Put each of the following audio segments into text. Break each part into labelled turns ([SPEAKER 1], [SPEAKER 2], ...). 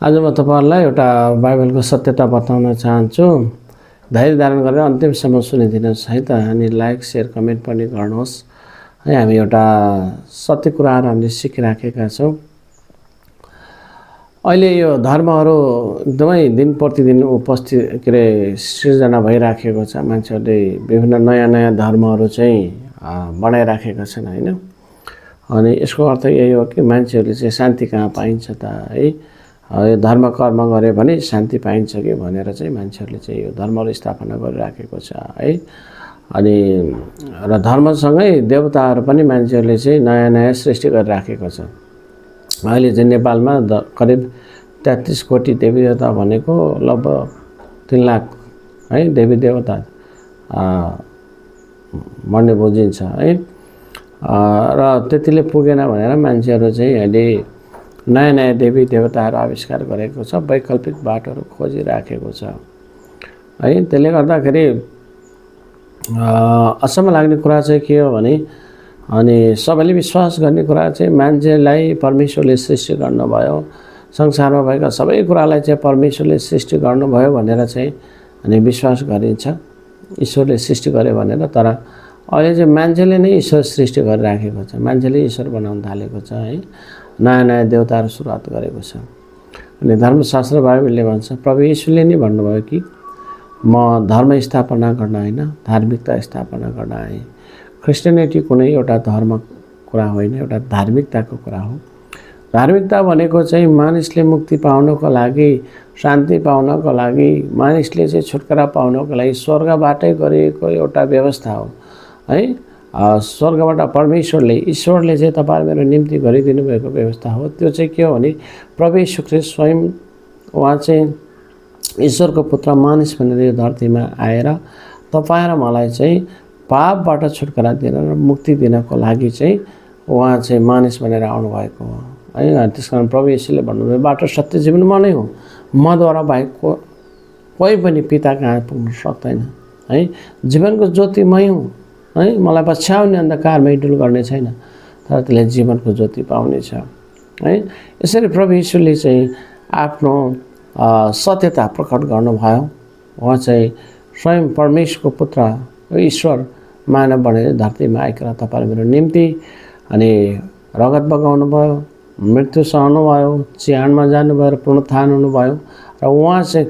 [SPEAKER 1] आज म तपाईहरुलाई एउटा बाइबलको सत्यता बताउन चाहन्छु। धैर्य धारण गरेर अन्तिमसम्म सुनिदिनुहोस् है त। अनि लाइक, शेयर, कमेन्ट पनि गर्नुहोस् है। हामी एउटा सत्य कुराहरु हामीले सिकिराखेका छौं। अहिले यो धर्महरु एकदमै दिन प्रतिदिन उपस्थित सृजना भइराखेको छ। मान्छेहरुले विभिन्न नयाँ धर्महरु चाहिँ बनाइराखेका छन् हैन। अनि यसको अर्थ यही हो कि मान्छेहरुले चाहिँ शान्ति कहाँ पाइन्छ त है। यो धर्म कर्म गरे भने शान्ति पाइन्छ कि भनेर चाहिँ मान्छेहरुले चाहिँ यो धर्महरु स्थापना गरिराखेको छ है। अनि र धर्मसँगै देवताहरु पनि मान्छेहरुले चाहिँ नयाँ सृष्टि गरिराखेको छ। अहिले चाहिँ नेपालमा करिब 33 कोटी देवी देवता भनेको लगभग 3 लाख है देवी देवता भन्ने बुझिन्छ है। र त्यतिले पुगेन भनेर मान्छेहरु चाहिँ अहिले नयाँ देवी देवताहरु आविष्कार गरेको छ। वैकल्पिक बाटोहरु खोजिराखेको छ है। त्यसले गर्दाखेरि अचम्म लाग्ने कुरा चाहिँ के हो भने अनि सबैले विश्वास गर्ने कुरा चाहिँ मान्छेलाई परमेश्वरले सृष्टि गर्नुभयो। संसारमा भएका सबै कुरालाई चाहिँ परमेश्वरले सृष्टि गर्नुभयो भनेर चाहिँ अनि विश्वास गरिन्छ। ईश्वरले सृष्टि गर्यो भनेर। तर अहिले चाहिँ मान्छेले नै ईश्वर सृष्टि गरिराखेको छ। मान्छेले ईश्वर बनाउन थालेको छ है। नयाँ देवताहरु सुरुवात गरेको छ। अनि धर्मशास्त्र बाइबलले भन्छ, प्रभु येशूले नै भन्नुभयो कि म धर्म स्थापना गर्न हैन धार्मिकता स्थापना गर्न आए। क्रिस्चियनिटी कुनै एउटा धर्म कुरा होइन, एउटा धार्मिकताको कुरा हो। धार्मिकता भनेको चाहिँ मानिसले मुक्ति पाउनको लागि, शान्ति पाउनको लागि, मानिसले चाहिँ छुटकारा पाउनको लागि स्वर्गबाटै गरिएको एउटा व्यवस्था हो है। स्वर्गबाट परमेश्वरले ईश्वरले चाहिँ तपाईहरु मेरो निम्ति गरिदिनु भएको व्यवस्था हो। त्यो चाहिँ के हो भने प्रभु येशू ख्रीष्ट स्वयं उहाँ चाहिँ ईश्वरको पुत्र मानिस बनेर यो धरतीमा आएर तपाईं र मलाई चाहिँ पापबाट छुटकारा दिन र मुक्ति दिनको लागि चाहिँ उहाँ चाहिँ मानिस बनेर आउनु भएको हो है। त्यसकारण प्रभु येशूले भन्नुभयो बाटो सत्य जीवन म नै हो। मद्वारा बाहेक कोही पनि पिता कहाँ पुग्न सक्दैन है। जीवनको ज्योति मै हुँ है। मलाई पछ्याउने अन्धकारमा हिँडुल गर्ने छैन, तर त्यसले जीवनको ज्योति पाउने छ है। यसरी प्रभु येशूले चाहिँ आफ्नो सत्यता प्रकट गर्नुभयो। उहाँ चाहिँ स्वयं परमेश्वरको पुत्र ईश्वर मानव बनेर धरतीमा आइकन तपाईहरु मेरो निम्ति अनि रगत बगाउनु भयो, मृत्यु सहनु भयो, चिहानमा जानुभयो र पुनरुत्थान हुनुभयो। र उहाँ चाहिँ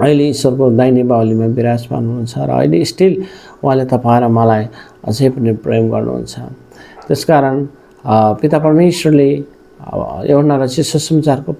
[SPEAKER 1] अहिले ईश्वरको दाहिने बाहुलीमा विराजमान हुनुहुन्छ र अहिले स्टिल उहाँले तपाईहरु मलाई अझै पनि प्रेम गर्नुहुन्छ। त्यसकारण पिता परमेश्वरले यूहन्ना रचित सुसमाचारको